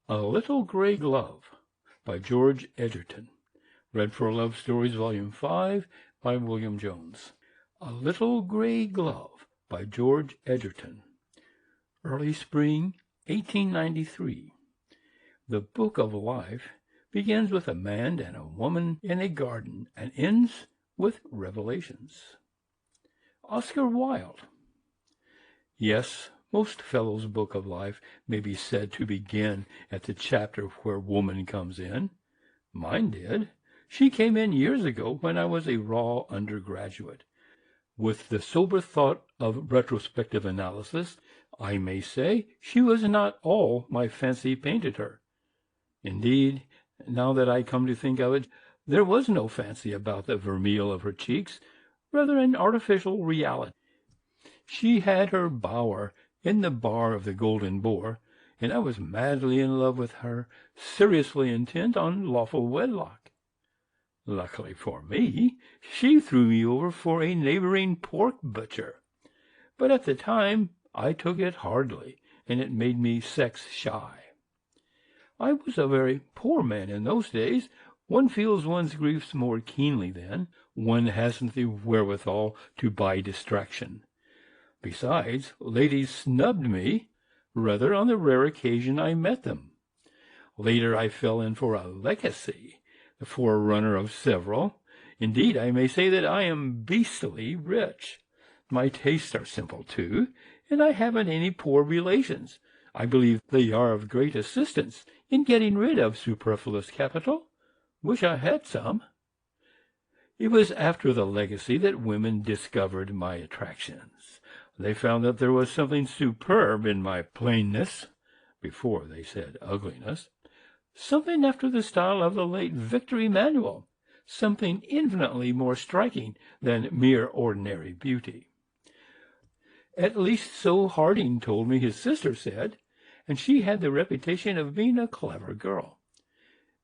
A Little Gray Glove by George Egerton. Read for Love Stories, Volume 5 by William Jones. A Little Gray Glove by George Egerton. Early spring, 1893. The book of life begins with a man and a woman in a garden and ends with revelations. Oscar Wilde. Yes, most fellows' book of life may be said to begin at the chapter where woman comes in. Mine did. She came in years ago when I was a raw undergraduate. With the sober thought of retrospective analysis, I may say she was not all my fancy painted her. Indeed, now that I come to think of it, there was no fancy about the vermeil of her cheeks, rather an artificial reality. She had her bower in the bar of the Golden Boar, and I was madly in love with her, seriously intent on lawful wedlock. Luckily for me, she threw me over for a neighboring pork butcher. But at the time I took it hardly, and it made me sex-shy. I was a very poor man in those days. One feels one's griefs more keenly then. One hasn't the wherewithal to buy distraction. Besides, ladies snubbed me, rather on the rare occasion I met them. Later I fell in for a legacy, the forerunner of several. Indeed, I may say that I am beastly rich. My tastes are simple, too, and I haven't any poor relations. I believe they are of great assistance in getting rid of superfluous capital. Wish I had some. It was after the legacy that women discovered my attractions. They found that there was something superb in my plainness, before they said ugliness, something after the style of the late Victor Emmanuel, something infinitely more striking than mere ordinary beauty. At least so Harding told me his sister said, and she had the reputation of being a clever girl.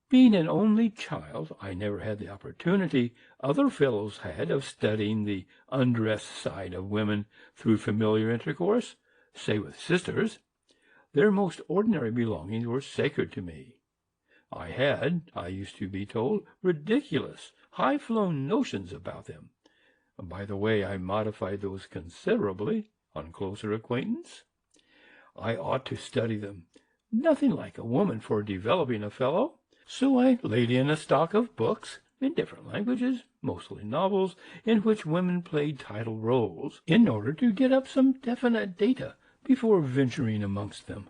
Being an only child, I never had the opportunity other fellows had of studying the undressed side of women through familiar intercourse, say with sisters. Their most ordinary belongings were sacred to me. I used to be told, ridiculous, high-flown notions about them. By the way, I modified those considerably on closer acquaintance. I ought to study them. Nothing like a woman for developing a fellow. So I laid in a stock of books in different languages, mostly novels, in which women played title roles, in order to get up some definite data before venturing amongst them.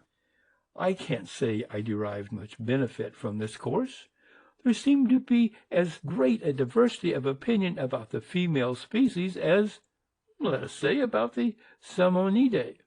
I can't say I derived much benefit from this course. There seemed to be as great a diversity of opinion about the female species as, let us say, about the Salmonidae.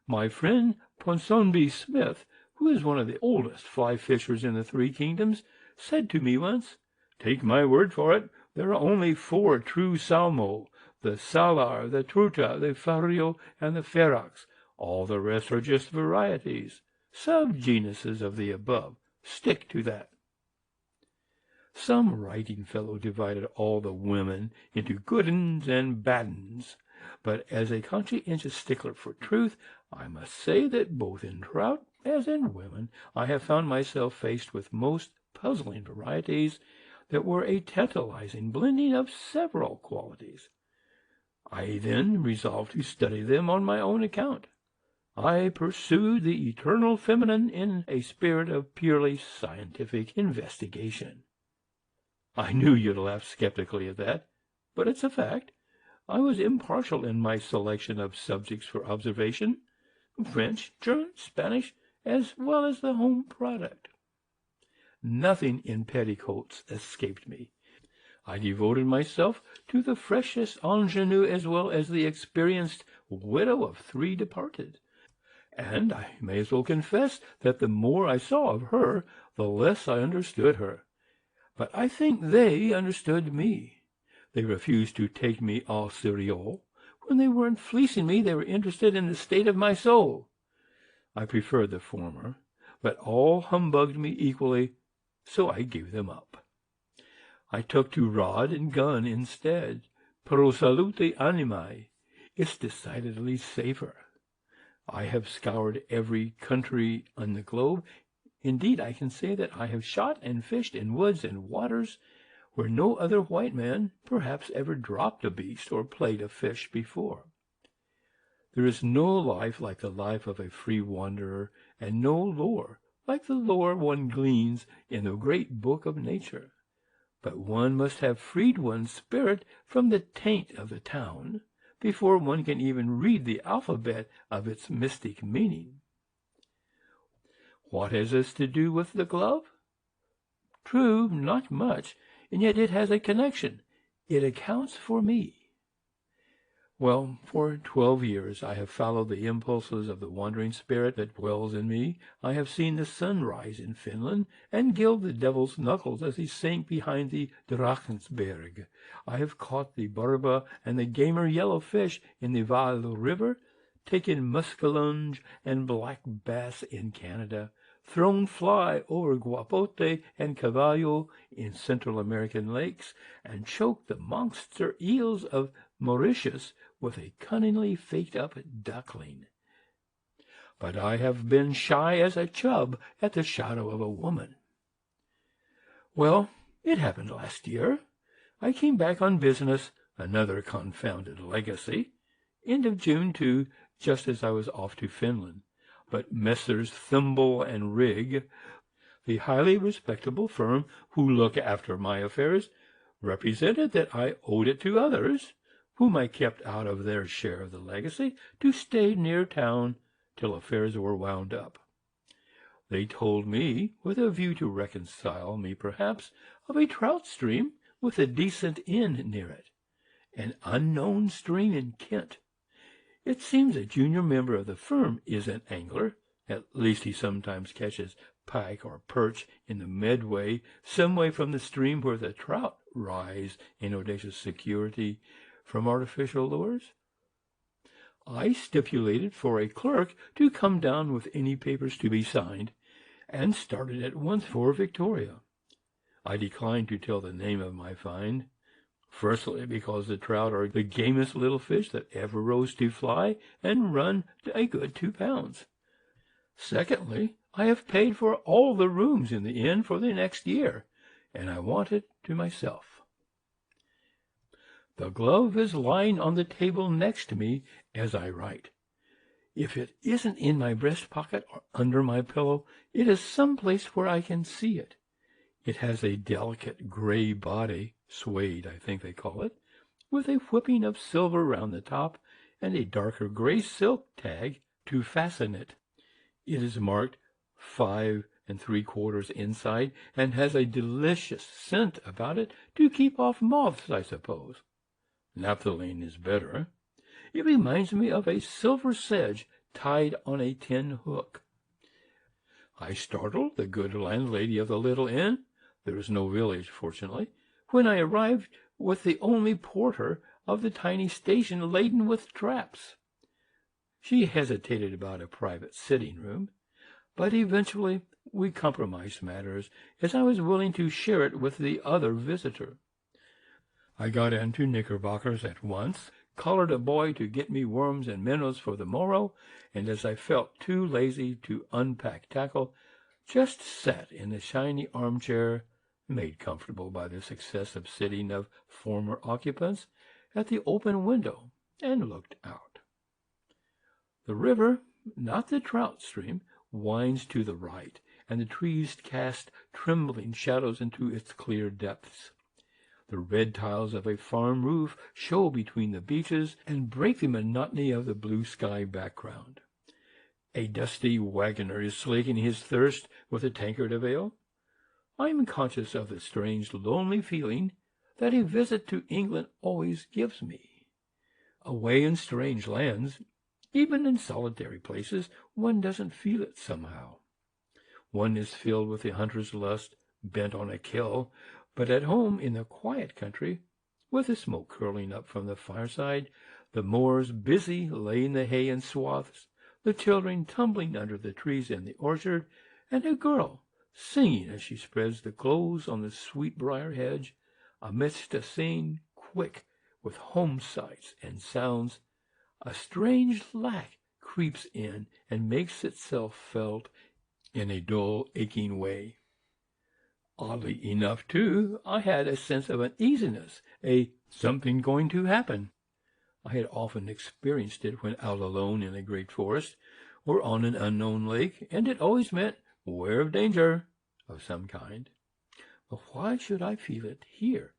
My friend Ponsonby Smith, who is one of the oldest fly-fishers in the Three Kingdoms, said to me once, "Take my word for it, there are only 4 true salmo, the salar, the truta, the fario, and the ferox. All the rest are just varieties, subgenuses of the above. Stick to that." Some writing fellow divided all the women into good 'uns and bad 'uns, but as a conscientious stickler for truth, I must say that both in trout as in women I have found myself faced with most puzzling varieties that were a tantalizing blending of several qualities. I then resolved to study them on my own account. I pursued the eternal feminine in a spirit of purely scientific investigation. I knew you'd laugh skeptically at that, but it's a fact. I was impartial in my selection of subjects for observation, French, German, Spanish, as well as the home product. Nothing in petticoats escaped me. I devoted myself to the freshest ingenue as well as the experienced widow of 3 departed, and I may as well confess that the more I saw of her, the less I understood her. But I think they understood me. They refused to take me au sérieux. When they weren't fleecing me, they were interested in the state of my soul. I preferred the former, but all humbugged me equally, so I gave them up. I took to rod and gun instead. Pro salute animae. It's decidedly safer. I have scoured every country on the globe. Indeed, I can say that I have shot and fished in woods and waters where no other white man perhaps ever dropped a beast or played a fish before. There is no life like the life of a free wanderer, and no lore like the lore one gleans in the great book of nature. But one must have freed one's spirit from the taint of the town before one can even read the alphabet of its mystic meaning. What has this to do with the glove? True, not much, and yet it has a connection. It accounts for me. Well, for 12 years I have followed the impulses of the wandering spirit that dwells in me. I have seen the sun rise in Finland and gild the devil's knuckles as he sank behind the Drachensberg. I have caught the barba and the gamer yellow fish in the Vaal River, taken muskellunge and black bass in Canada, thrown fly over guapote and cavallo in Central American lakes, and choked the monster eels of Mauritius with a cunningly faked-up duckling. But I have been shy as a chub at the shadow of a woman. Well, it happened last year. I came back on business, another confounded legacy, end of June, too, just as I was off to Finland. But Messrs. Thimble and Rigg, the highly respectable firm who look after my affairs, represented that I owed it to others, whom I kept out of their share of the legacy, to stay near town till affairs were wound up. They told me, with a view to reconcile me perhaps, of a trout stream with a decent inn near it, an unknown stream in Kent. It seems a junior member of the firm is an angler. At least he sometimes catches pike or perch in the Medway, some way from the stream where the trout rise in audacious security from artificial lures. I stipulated for a clerk to come down with any papers to be signed, and started at once for Victoria. I declined to tell the name of my find, firstly because the trout are the gamest little fish that ever rose to fly and run a good 2 pounds. Secondly, I have paid for all the rooms in the inn for the next year, and I want it to myself. The glove is lying on the table next to me as I write. If it isn't in my breast pocket or under my pillow, it is some place where I can see it. It has a delicate gray body, suede I think they call it, with a whipping of silver round the top and a darker gray silk tag to fasten it. It is marked 5 3/4 inside, and has a delicious scent about it to keep off moths, I suppose. Naphthalene is better. It reminds me of a silver sedge tied on a tin hook. I startled the good landlady of the little inn, there is no village, fortunately, when I arrived with the only porter of the tiny station laden with traps. She hesitated about a private sitting-room, but eventually we compromised matters, as I was willing to share it with the other visitor. I got into knickerbockers at once, collared a boy to get me worms and minnows for the morrow, and as I felt too lazy to unpack tackle, just sat in the shiny armchair, made comfortable by the successive sitting of former occupants, at the open window, and looked out. The river, not the trout stream, winds to the right, and the trees cast trembling shadows into its clear depths. The red tiles of a farm roof show between the beeches and break the monotony of the blue sky background. A dusty wagoner is slaking his thirst with a tankard of ale. I am conscious of the strange, lonely feeling that a visit to England always gives me. Away in strange lands, even in solitary places, one doesn't feel it somehow. One is filled with the hunter's lust, bent on a kill, but at home in the quiet country, with the smoke curling up from the fireside, the moors busy laying the hay in swaths, the children tumbling under the trees in the orchard, and a girl singing as she spreads the clothes on the sweetbriar hedge, amidst a scene quick with home sights and sounds, a strange lack creeps in and makes itself felt in a dull, aching way. Oddly enough, too, I had a sense of uneasiness, a something going to happen. I had often experienced it when out alone in a great forest or on an unknown lake, and it always meant beware of danger of some kind. But why should I feel it here?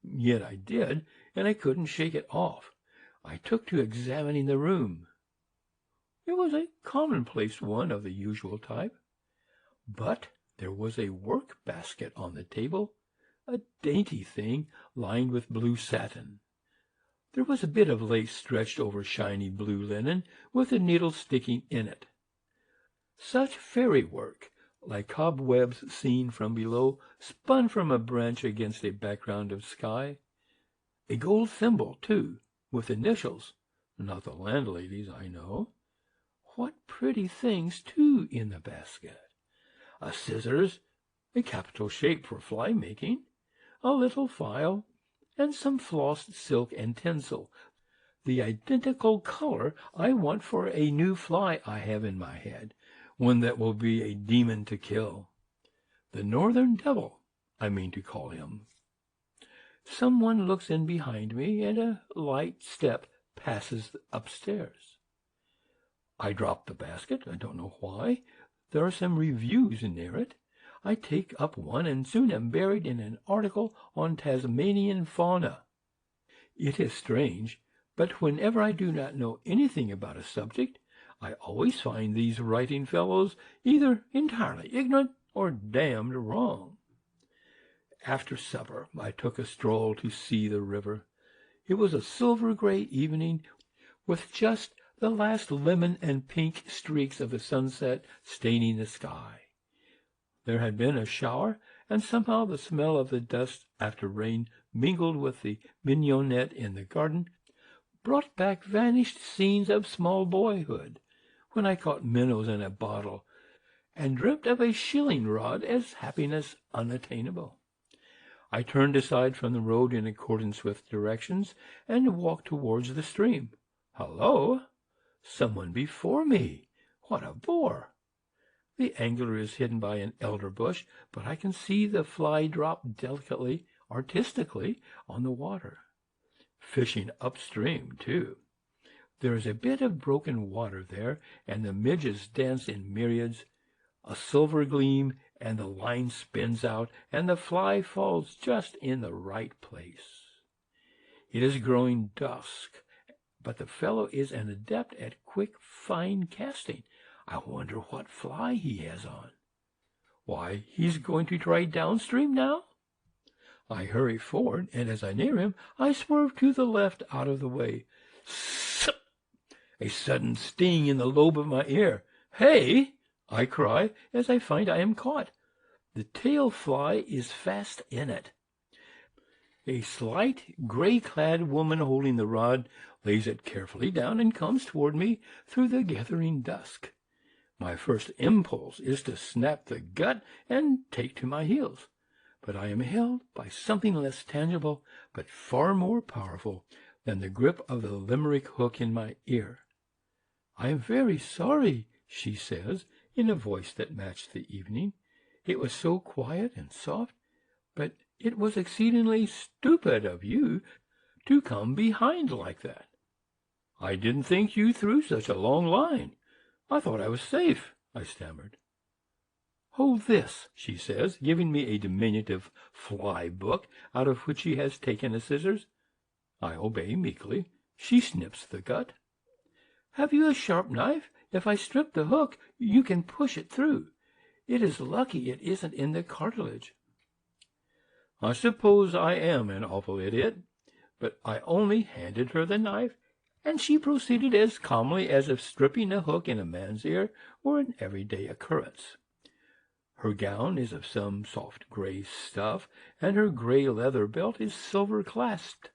Yet I did, and I couldn't shake it off. I took to examining the room. It was a commonplace one of the usual type, but there was a work basket on the table, a dainty thing lined with blue satin. There was a bit of lace stretched over shiny blue linen, with a needle sticking in it. Such fairy work, like cobwebs seen from below, spun from a branch against a background of sky. A gold thimble, too, with initials, not the landlady's, I know. What pretty things, too, in the basket! A scissors, a capital shape for fly making, a little file, and some flossed silk and tinsel, the identical color I want for a new fly I have in my head, one that will be a demon to kill. The Northern Devil, I mean to call him. Someone looks in behind me, and a light step passes upstairs. I drop the basket, I don't know why. There are some reviews near it. I take up one and soon am buried in an article on Tasmanian fauna. It is strange, but whenever I do not know anything about a subject, I always find these writing fellows either entirely ignorant or damned wrong. After supper, I took a stroll to see the river. It was a silver-gray evening, with just the last lemon and pink streaks of the sunset staining the sky. There had been a shower, and somehow the smell of the dust after rain, mingled with the mignonette in the garden, brought back vanished scenes of small boyhood, when I caught minnows in a bottle, and dreamt of a shilling rod as happiness unattainable. I turned aside from the road in accordance with directions, and walked towards the stream. Hello! Someone before me! What a bore! The angler is hidden by an elder bush, but I can see the fly drop delicately, artistically, on the water. Fishing upstream, too. There is a bit of broken water there, and the midges dance in myriads. A silver gleam, and the line spins out, and the fly falls just in the right place. It is growing dusk, but the fellow is an adept at quick, fine casting. I wonder what fly he has on. Why, he's going to try downstream now? I hurry forward, and as I near him, I swerve to the left out of the way. Sup! A sudden sting in the lobe of my ear. Hey! I cry, as I find I am caught. The tail fly is fast in it. A slight, gray-clad woman holding the rod lays it carefully down and comes toward me through the gathering dusk. My first impulse is to snap the gut and take to my heels, but I am held by something less tangible but far more powerful than the grip of the limerick hook in my ear. I am very sorry, she says, in a voice that matched the evening. It was so quiet and soft, but it was exceedingly stupid of you to come behind like that. I didn't think you threw such a long line. I thought I was safe, I stammered. Hold this, she says, giving me a diminutive fly book, out of which she has taken a scissors. I obey meekly. She snips the gut. Have you a sharp knife? If I strip the hook, you can push it through. It is lucky it isn't in the cartilage. I suppose I am an awful idiot, but I only handed her the knife, and she proceeded as calmly as if stripping a hook in a man's ear were an everyday occurrence. Her gown is of some soft gray stuff, and her gray leather belt is silver-clasped.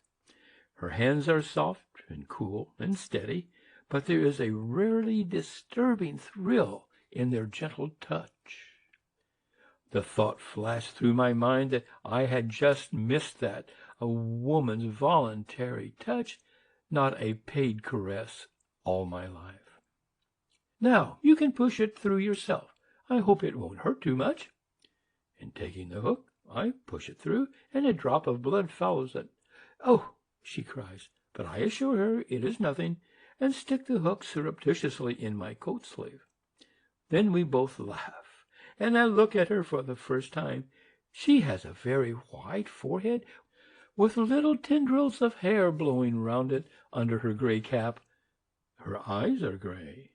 Her hands are soft and cool and steady, but there is a rarely disturbing thrill in their gentle touch. The thought flashed through my mind that I had just missed that, a woman's voluntary touch, not a paid caress, all my life. Now you can push it through yourself. I hope it won't hurt too much." And taking the hook, I push it through, and a drop of blood follows it. "Oh!" she cries, but I assure her it is nothing, and stick the hook surreptitiously in my coat sleeve. Then we both laugh, and I look at her for the first time. She has a very white forehead, with little tendrils of hair blowing round it under her gray cap. Her eyes are gray.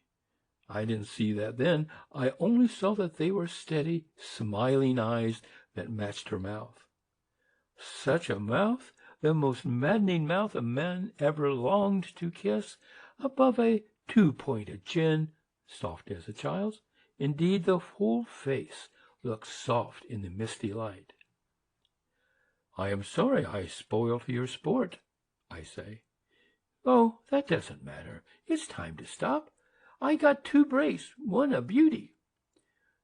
I didn't see that then. I only saw that they were steady, smiling eyes that matched her mouth. Such a mouth, the most maddening mouth a man ever longed to kiss, above a two-pointed chin, soft as a child's. Indeed, the whole face looks soft in the misty light. "I am sorry I spoiled your sport," I say. "Oh, that doesn't matter. It's time to stop. I got 2 brace, one a beauty."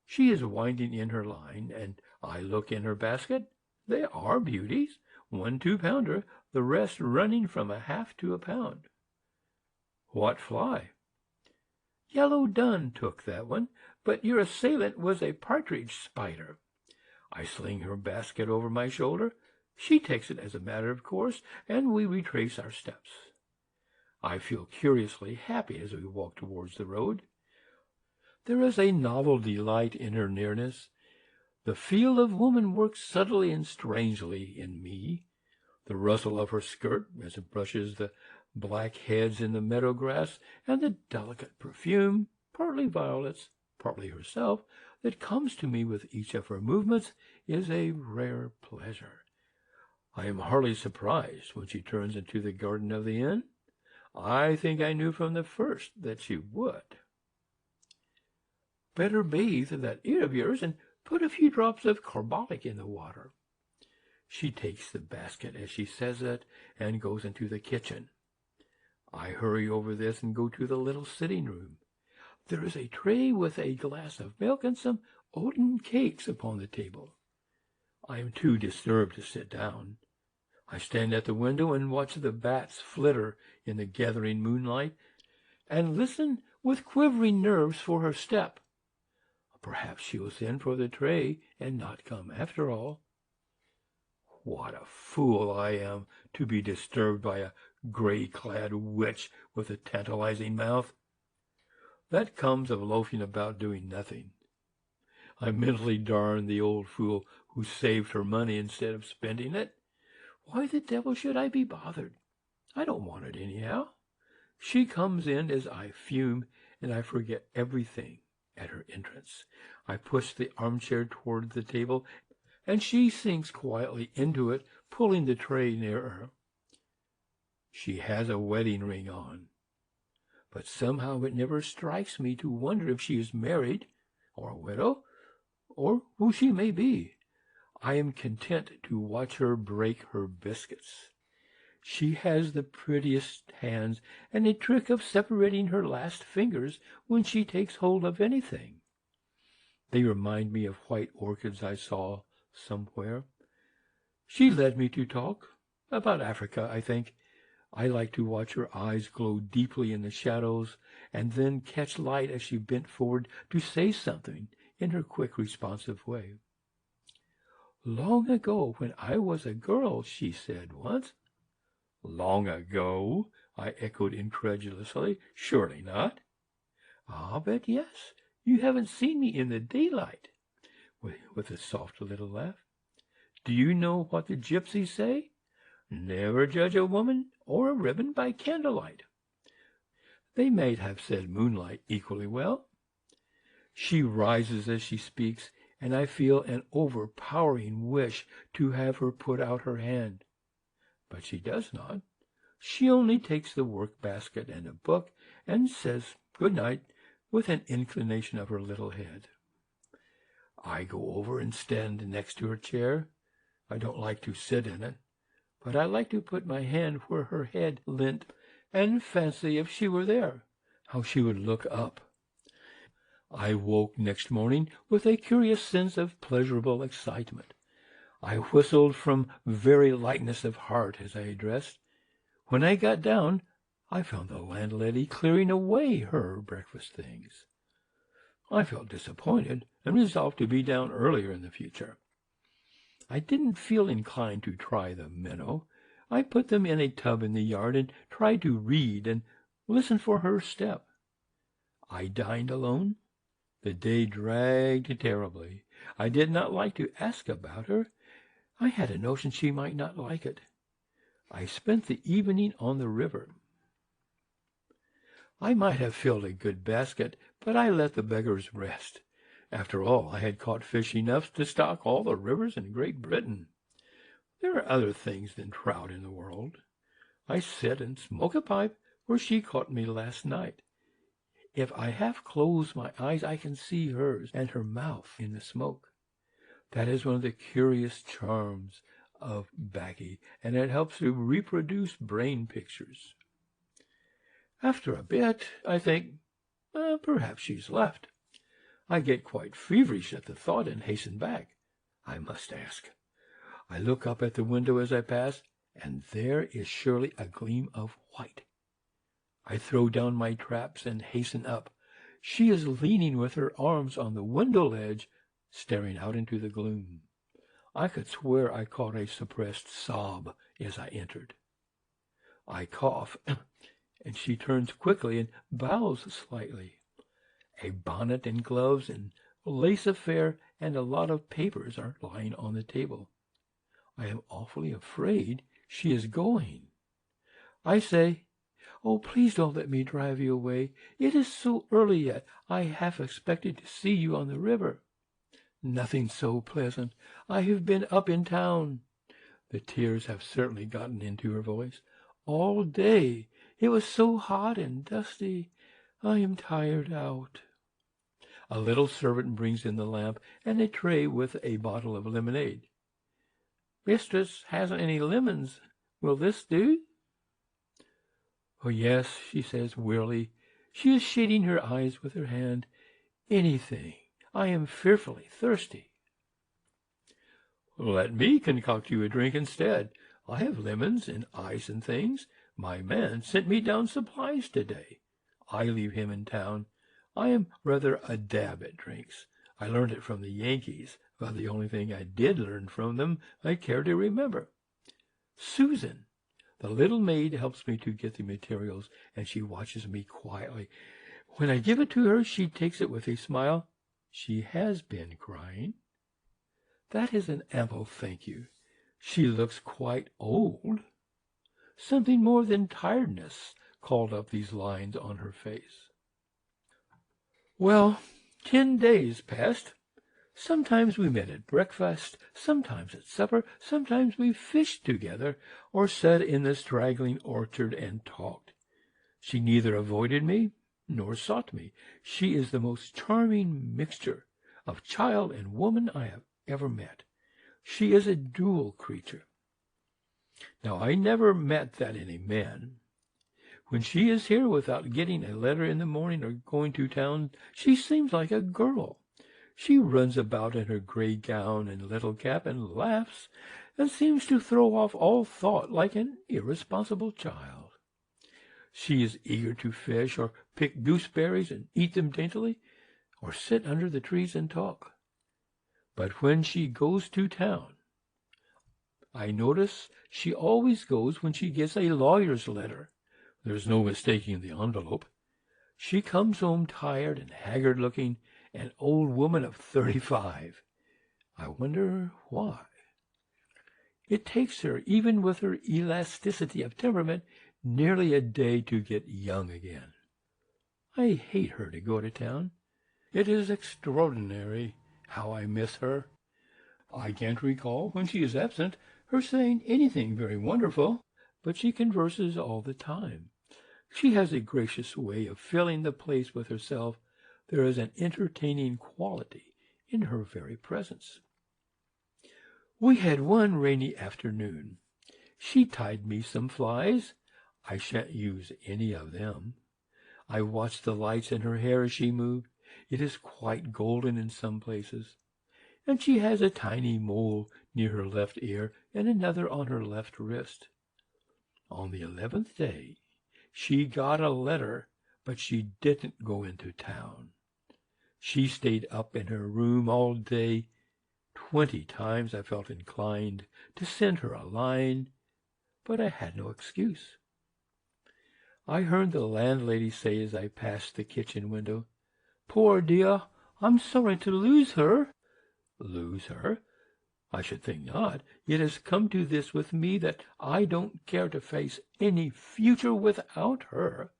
She is winding in her line, and I look in her basket. They are beauties, 1 2-pounder, the rest running from a half to a pound. "What fly?" "Yellow Dunne took that one, but your assailant was a partridge spider." I sling her basket over my shoulder. She takes it as a matter of course, and we retrace our steps. I feel curiously happy as we walk towards the road. There is a novel delight in her nearness. The feel of woman works subtly and strangely in me. The rustle of her skirt as it brushes the black heads in the meadow grass, and the delicate perfume, partly violets, partly herself, that comes to me with each of her movements, is a rare pleasure. I am hardly surprised when she turns into the garden of the inn. I think I knew from the first that she would. "Better bathe that ear of yours, and put a few drops of carbolic in the water." She takes the basket as she says that, and goes into the kitchen. I hurry over this and go to the little sitting room. There is a tray with a glass of milk and some oaten cakes upon the table. I am too disturbed to sit down. I stand at the window and watch the bats flitter in the gathering moonlight, and listen with quivering nerves for her step. Perhaps she will send for the tray and not come after all. What a fool I am to be disturbed by a gray-clad witch with a tantalizing mouth. That comes of loafing about doing nothing. I mentally darn the old fool who saved her money instead of spending it. Why the devil should I be bothered? I don't want it anyhow. She comes in as I fume, and I forget everything at her entrance. I push the armchair toward the table, and she sinks quietly into it, pulling the tray near her. She has a wedding ring on, but somehow it never strikes me to wonder if she is married, or a widow, or who she may be. I am content to watch her break her biscuits. She has the prettiest hands, and a trick of separating her last fingers when she takes hold of anything. They remind me of white orchids I saw somewhere. She led me to talk about Africa, I think. I like to watch her eyes glow deeply in the shadows, and then catch light as she bent forward to say something in her quick, responsive way. "Long ago, when I was a girl," she said once. "Long ago?" I echoed incredulously. "Surely not." "Ah, but yes. You haven't seen me in the daylight," with a soft little laugh. "Do you know what the gypsies say? Never judge a woman or a ribbon by candlelight." They might have said moonlight equally well. She rises as she speaks, and I feel an overpowering wish to have her put out her hand. But she does not. She only takes the work-basket and a book, and says good night with an inclination of her little head. I go over and stand next to her chair. I don't like to sit in it, but I like to put my hand where her head leant, and fancy if she were there, how she would look up. I woke next morning with a curious sense of pleasurable excitement. I whistled from very lightness of heart as I dressed. When I got down, I found the landlady clearing away her breakfast things. I felt disappointed and resolved to be down earlier in the future. I didn't feel inclined to try the minnow. I put them in a tub in the yard and tried to read and listen for her step. I dined alone. The day dragged terribly. I did not like to ask about her. I had a notion she might not like it. I spent the evening on the river. I might have filled a good basket, but I let the beggars rest. After all, I had caught fish enough to stock all the rivers in Great Britain. There are other things than trout in the world. I sit and smoke a pipe where she caught me last night. If I half close my eyes, I can see hers and her mouth in the smoke. That is one of the curious charms of baccy, and it helps to reproduce brain pictures. After a bit, I think, perhaps she's left. I get quite feverish at the thought and hasten back. I must ask. I look up at the window as I pass, and there is surely a gleam of white. I throw down my traps and hasten up. She is leaning with her arms on the window ledge, staring out into the gloom. I could swear I caught a suppressed sob as I entered. I cough, and she turns quickly and bows slightly. A bonnet and gloves and lace affair and a lot of papers are lying on the table. I am awfully afraid she is going. I say, "Oh, please don't let me drive you away. It is so early yet. I half expected to see you on the river." "Nothing so pleasant. I have been up in town." The tears have certainly gotten into her voice. "All day. It was so hot and dusty. I am tired out." A little servant brings in the lamp and a tray with a bottle of lemonade. "Mistress hasn't any lemons. Will this do?" "Oh, yes," she says wearily. She is shading her eyes with her hand. "Anything. I am fearfully thirsty." "Let me concoct you a drink instead. I have lemons and ice and things. My man sent me down supplies today. I leave him in town. I am rather a dab at drinks. I learned it from the Yankees, about the only thing I did learn from them I care to remember. Susan, the little maid, helps me to get the materials, and she watches me quietly. When I give it to her, she takes it with a smile. She has been crying. That is an ample thank you. She looks quite old. Something more than tiredness called up these lines on her face. Well, 10 days passed. Sometimes we met at breakfast, sometimes at supper, sometimes we fished together, or sat in the straggling orchard and talked. She neither avoided me nor sought me. She is the most charming mixture of child and woman I have ever met. She is a dual creature. Now, I never met that in a man. When she is here without getting a letter in the morning or going to town, she seems like a girl. She runs about in her gray gown and little cap and laughs and seems to throw off all thought like an irresponsible child. She is eager to fish or pick gooseberries and eat them daintily, or sit under the trees and talk. But when she goes to town, I notice she always goes when she gets a lawyer's letter. There's no mistaking the envelope. She comes home tired and haggard-looking, an old woman of 35. I wonder why. It takes her, even with her elasticity of temperament, nearly a day to get young again. I hate her to go to town. It is extraordinary how I miss her. I can't recall, when she is absent, her saying anything very wonderful, but she converses all the time. She has a gracious way of filling the place with herself. There is an entertaining quality in her very presence. We had one rainy afternoon. She tied me some flies. I shan't use any of them. I watched the lights in her hair as she moved. It is quite golden in some places. And she has a tiny mole near her left ear and another on her left wrist. On the 11th day, she got a letter, but she didn't go into town. She stayed up in her room all day. 20 times I felt inclined to send her a line, but I had no excuse. I heard the landlady say as I passed the kitchen window, "Poor dear, I'm sorry to lose her." Lose her? I should think not. It has come to this with me that I don't care to face any future without her.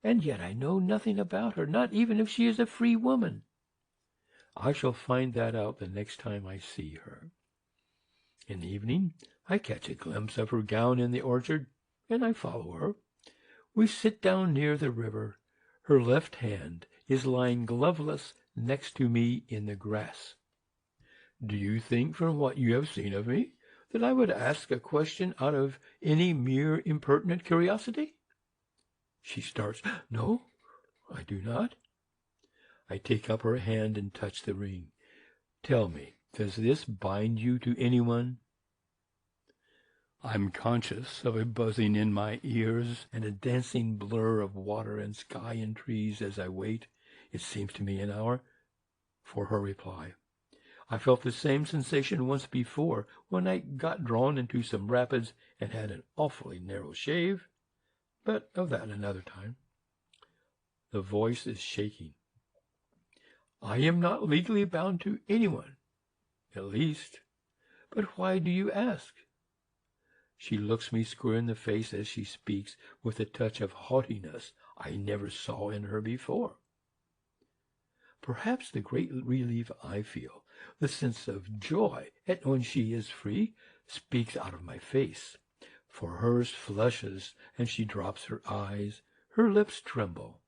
And yet I know nothing about her, not even if she is a free woman. I shall find that out the next time I see her. In the evening, I catch a glimpse of her gown in the orchard, and I follow her. We sit down near the river. Her left hand is lying gloveless next to me in the grass. Do you think, from what you have seen of me, that I would ask a question out of any mere impertinent curiosity? She starts. No, I do not. I take up her hand and touch the ring. Tell me, does this bind you to anyone? I'm conscious of a buzzing in my ears and a dancing blur of water and sky and trees as I wait, it seems to me an hour, for her reply. I felt the same sensation once before when I got drawn into some rapids and had an awfully narrow shave, but of that another time. The voice is shaking. I am not legally bound to anyone, at least. But why do you ask? She looks me square in the face as she speaks, with a touch of haughtiness I never saw in her before. Perhaps the great relief I feel, the sense of joy at knowing she is free, speaks out of my face, for hers flushes and she drops her eyes, her lips tremble.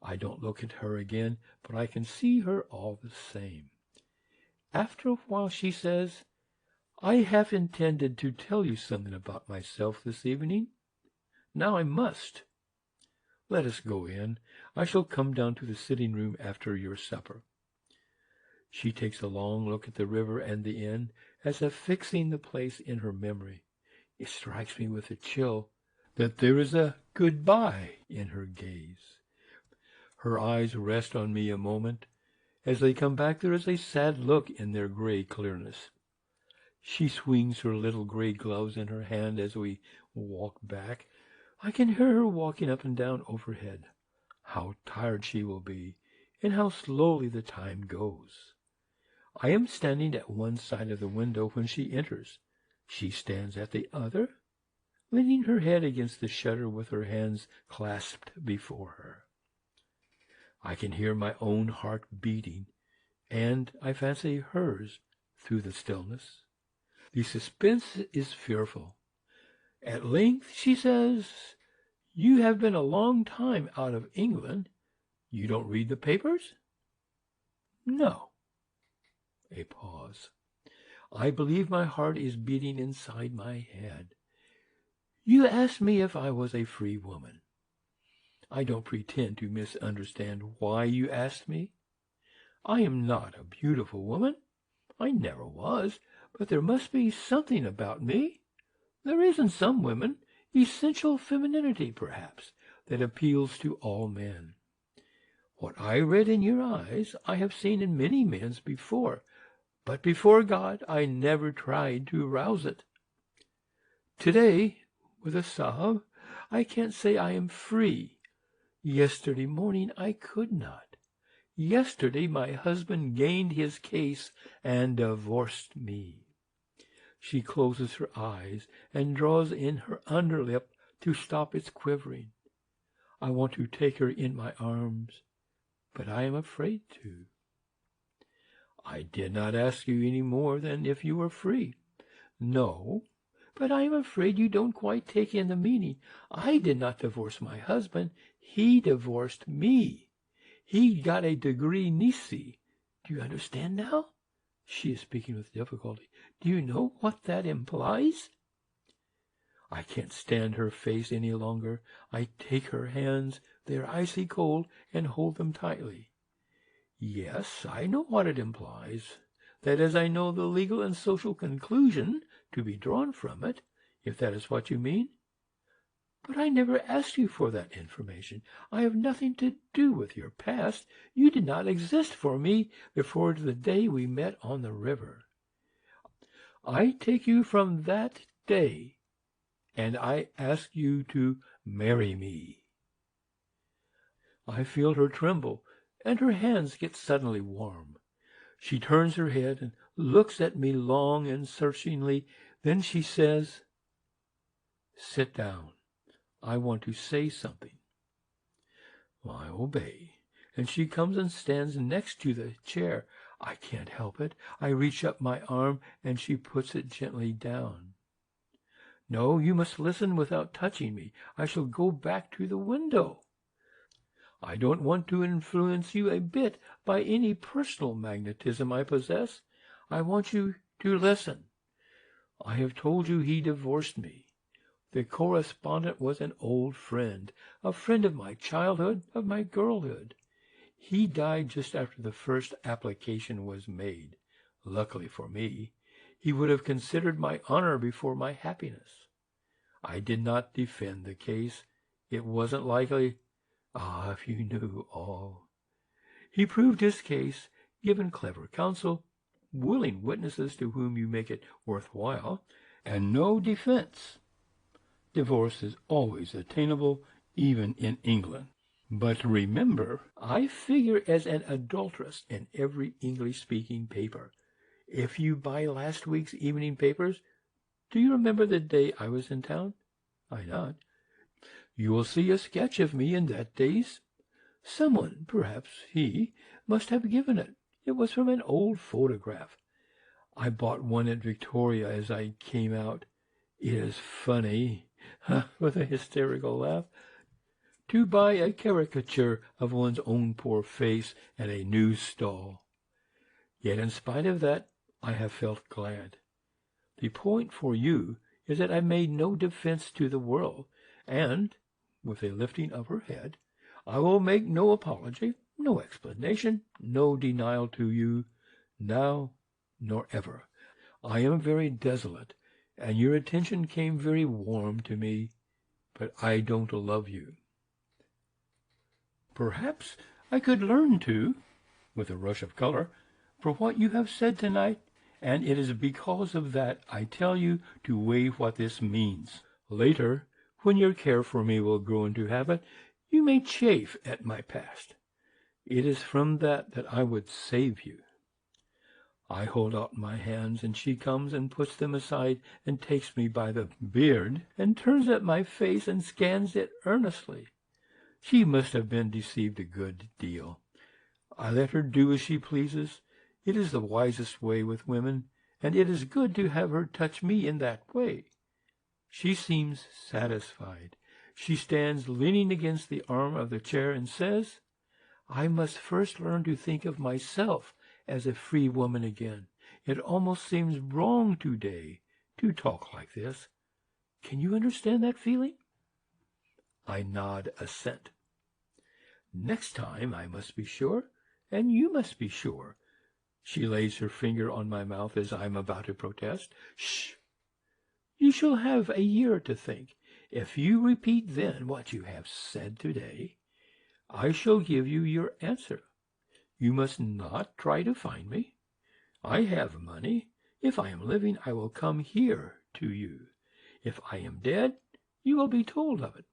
I don't look at her again, but I can see her all the same. After a while she says, I have intended to tell you something about myself this evening. Now I must. Let us go in. I shall come down to the sitting room after your supper. She takes a long look at the river and the inn, as if fixing the place in her memory. It strikes me with a chill that there is a goodbye in her gaze. Her eyes rest on me a moment. As they come back, there is a sad look in their gray clearness. She swings her little gray gloves in her hand as we walk back. I can hear her walking up and down overhead. How tired she will be, and how slowly the time goes. I am standing at one side of the window when she enters. She stands at the other, leaning her head against the shutter with her hands clasped before her. I can hear my own heart beating, and I fancy hers through the stillness. The suspense is fearful. At length she says, You have been a long time out of England. You don't read the papers? No. A pause. I believe my heart is beating inside my head. You asked me if I was a free woman. I don't pretend to misunderstand why you asked me. I am not a beautiful woman. I never was, but there must be something about me. There is in some women essential femininity, perhaps, that appeals to all men. What I read in your eyes I have seen in many men's before, but before God I never tried to rouse it. Today, with a sob, I can't say I am free. Yesterday morning I could not. Yesterday my husband gained his case and divorced me. She closes her eyes and draws in her underlip to stop its quivering. I want to take her in my arms, but I am afraid to. I did not ask you any more than if you were free. No, but I am afraid you don't quite take in the meaning. I did not divorce my husband. He divorced me. He got a degree nisi. Do you understand now? She is speaking with difficulty. Do you know what that implies? I can't stand her face any longer. I take her hands, they are icy cold, and hold them tightly. Yes, I know what it implies. That is, I know the legal and social conclusion to be drawn from it, if that is what you mean. But I never asked you for that information. I have nothing to do with your past. You did not exist for me before the day we met on the river. I take you from that day, and I ask you to marry me." I feel her tremble, and her hands get suddenly warm. She turns her head and looks at me long and searchingly. Then she says, "Sit down. I want to say something." I obey, and she comes and stands next to the chair. I can't help it. I reach up my arm, and she puts it gently down. "No, you must listen without touching me. I shall go back to the window. I don't want to influence you a bit by any personal magnetism I possess. I want you to listen. I have told you he divorced me. The correspondent was an old friend, a friend of my childhood, of my girlhood. He died just after the first application was made. Luckily for me, he would have considered my honor before my happiness. I did not defend the case. It wasn't likely. Ah, if you knew all. He proved his case, given clever counsel, willing witnesses to whom you make it worthwhile, and no defense. Divorce is always attainable, even in England. But remember, I figure as an adulteress in every English-speaking paper. If you buy last week's evening papers, do you remember the day I was in town? I nod. You will see a sketch of me in that day's. Someone, perhaps he, must have given it. It was from an old photograph. I bought one at Victoria as I came out. It is funny, with a hysterical laugh, to buy a caricature of one's own poor face at a news stall. Yet in spite of that, I have felt glad. The point for you is that I made no defense to the world, and, with a lifting of her head, I will make no apology, no explanation, no denial to you, now nor ever. I am very desolate, and your attention came very warm to me, but I don't love you. Perhaps I could learn to, with a rush of color, for what you have said tonight, and it is because of that I tell you to weigh what this means. Later, when your care for me will grow into habit, you may chafe at my past. It is from that I would save you. I hold out my hands, and she comes and puts them aside and takes me by the beard and turns at my face and scans it earnestly. She must have been deceived a good deal. I let her do as she pleases. It is the wisest way with women, and it is good to have her touch me in that way. She seems satisfied. She stands leaning against the arm of the chair and says, "I must first learn to think of myself as a free woman again. It almost seems wrong today to talk like this. Can you understand that feeling?" I nod assent. "Next time I must be sure, and you must be sure." She lays her finger on my mouth as I am about to protest. "Shh! You shall have a year to think. If you repeat then what you have said today, I shall give you your answer. You must not try to find me. I have money. If I am living, I will come here to you. If I am dead, you will be told of it.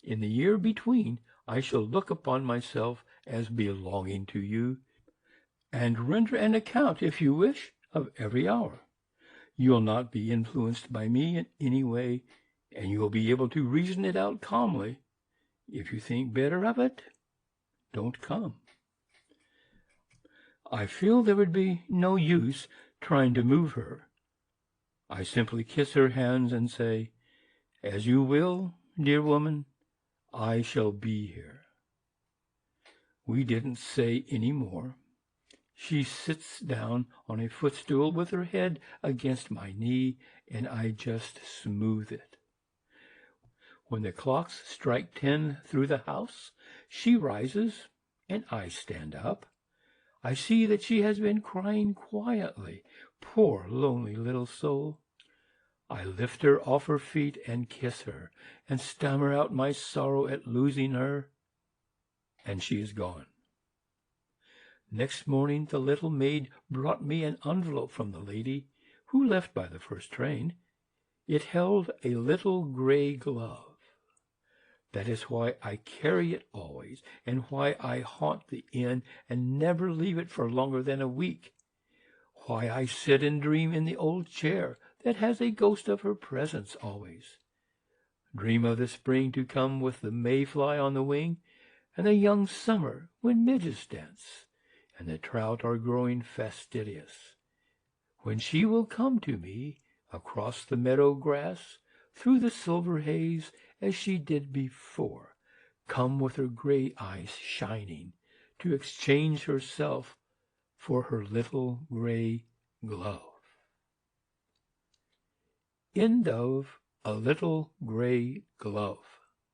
In the year between, I shall look upon myself as belonging to you, and render an account, if you wish, of every hour. You will not be influenced by me in any way, and you will be able to reason it out calmly. If you think better of it, don't come." I feel there would be no use trying to move her. I simply kiss her hands and say, "As you will, dear woman, I shall be here." We didn't say any more. She sits down on a footstool with her head against my knee, and I just smooth it. When the clocks strike 10 through the house, she rises, and I stand up. I see that she has been crying quietly. Poor, lonely little soul. I lift her off her feet and kiss her, and stammer out my sorrow at losing her, and she is gone. Next morning the little maid brought me an envelope from the lady, who left by the first train. It held a little gray glove. That is why I carry it always, and why I haunt the inn and never leave it for longer than a week. Why I sit and dream in the old chair that has a ghost of her presence always. Dream of the spring to come with the mayfly on the wing, and the young summer when midges dance, and the trout are growing fastidious. When she will come to me across the meadow grass, through the silver haze, as she did before, come with her gray eyes shining, to exchange herself for her little gray glove. End of A Little Gray Glove.